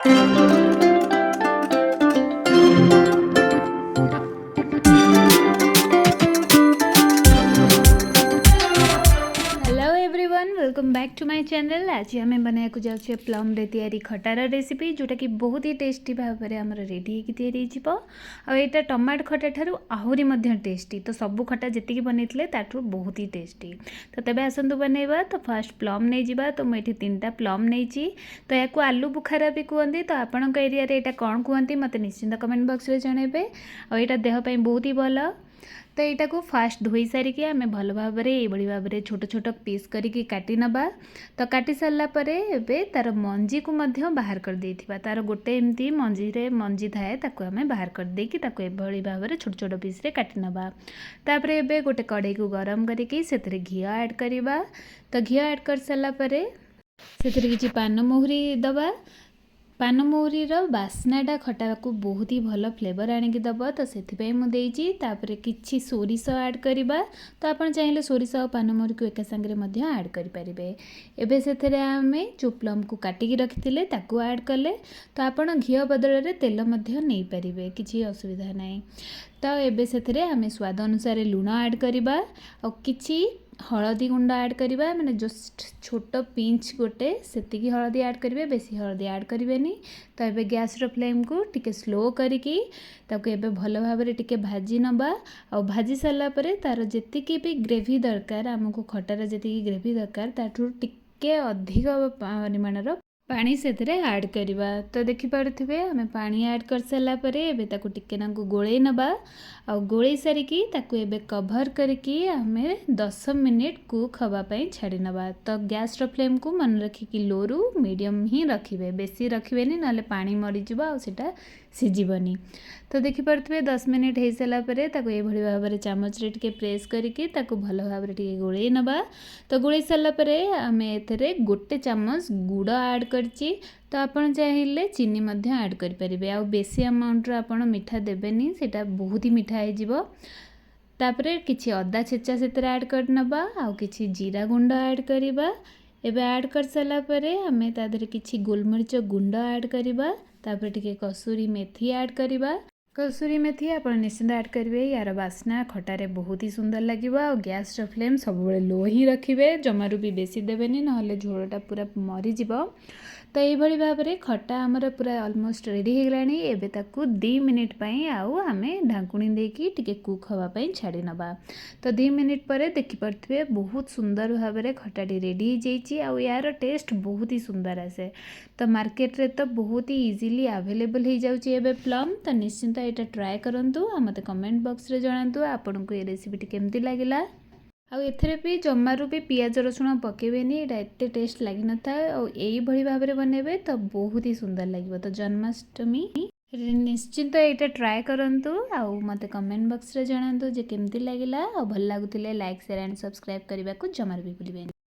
Hello everyone, welcome back to my channel. आज आम बनाया जाऊँ प्लम रे तैयारी खटार रेसिपी, जोटा कि बहुत ही टेस्टी भाव में आम रेडी होता टमाटो खटा ठारू आहरी टेस्टी। तो सब खटा जी बनई ताठू बहुत ही टेस्टी। तो तेज आसतु बनइबा। तो फास्ट प्लम नहीं जा। तो मुझे 3टा प्लम नहीं। तो या आलू बुखारा भी कहते। तो आपण एरिया यहाँ कौन कहते मत निश्चिंत कमेंट बॉक्स में जनइबे। और देहपाई बहुत ही भल। तो यहाँ को फास्ट धोई सारिकी आम भल भाव में भाव में छोट छोट पीस करके काटी नबा। तो काटी सारा एबे तार मंजी को बाहर कर देथिबा। तार गोटे एमती मंजी थाए ताको आम बाहर कर देकी ताको एभली भाव में छोट छोट पीस रे काटी नबा। तापरे एबे गोटे कढ़ाई को गरम करके सेतरे घी ऐड करबा। तो घी ऐड कर सारा सेतरे किछि पान मोहरी दबा। पान मोहरीर बास्नाटा खटा को बहुत ही भल फ्लेवर आणिकी दब। तो से मुझे किछि सोरिष ऐड करवा। तो आप चाहिए सोरिष और पान मोहरी को एका सांगे ऐड करें। एबे से आम जो प्लम को काटिकी रखी ताकू ऐड कले। तो आप घी बदल में तेल नहीं पारे, किसी असुविधा ना। तो एबे से आम स्वाद अनुसार लुण ऐड करवा और किछि हलदी गुंड ऐड करवा। माने जस्ट छोट पिंच गोटे सेतिकी हलदी ऐड करेंगे, बेसी हलदी ऐड करेंगे। तो ये गैस फ्लेम को टिके स्लो करके ताको एबे भल भाव में टिके भाजी नबा। और भाजी सारा परे तार जेतिकी भी ग्रेवी दरकार, आमको खटार जेतिकी ग्रेवी दरकार ताठू टिके अधिक परिमाणर पानी से ऐड करवा। तो देखिपे आम पानी ऐड कर सारा टिके गोले नबा। और गोले सारिकी एबे कभर करके आम 10 मिनिट कुक हवापाई छाड़ी नबा। तो गैस फ्लेम को मन रखिकी लो रु मीडियम ही रखिए, बेसी रखिए ना पानी मरीज और सीटा सीझबनी। तो देखिपे 10 मिनिट हो सारापर ये भाव में चामच रे टिके प्रेस करके भल भाव में टिके गोले नबा। तो गोले सारापर आम ए गोटे चामच गुड़ ऐड करची। तो आपन चाहिए चीनी मध्य ऐड करें। आ बेसी अमाउंट आप मीठा देवेनि, सेटा बहुत ही मीठा हो। तापरे किछि अदा छेचा से ऐड कर नबा। आउ किछि जीरा गुंड ऐड करवा। एबे ऐड कर सारा परे आमे तादरे किछि गोलमरीच गुंड ऐड करवा। तापरे टिके कसूरी मेथी ऐड करवा। कसूरी मेथी आप निश्चिंत ऐड करेंगे, यार बास्ना खटारे बहुत ही सुंदर लगे। और गैस फ्लेम सब लो ही रखिए, जमारू भी बेसी देवेनि ना झोलटा पूरा मरीज। तो ये भाव में खटा आमर पूरा ऑलमोस्ट रेडी हो गलानी। एबे ताकू 2 मिनिट पई आउ आमे ढांकुणी देकी टिके कुक हवापाई छाड़ी नबा। तो 2 मिनिट पर देखिपे बहुत सुंदर भाव में खटाटी रेडी हो जाइए। आउ यार टेस्ट बहुत ही सुंदर आसे। तो मार्केट रे तो बहुत ही इजीली अवेलेबल हो जाउची एबे प्लम। तो निश्चिंत ये ट्राए करंतु आ मते कमेंट बॉक्स रे जणांतु आपनको ये रेसिपी केमती लागिला। आउ एथरे भी जमारू भी पियाज रसुण पकेबेनी, एटा एते टेस्ट लगी न था। और यही भाव में बनेबे तो बहुत ही सुंदर लगे। तो जन्माष्टमी निश्चिंत ये ट्राए करंतु आउ मते कमेंट बॉक्स रे जणांतु जे केमती लागिला। और भल लागुतिले लाइक शेयर एंड सब्सक्राइब करने को जमार भी भूलिबेनी।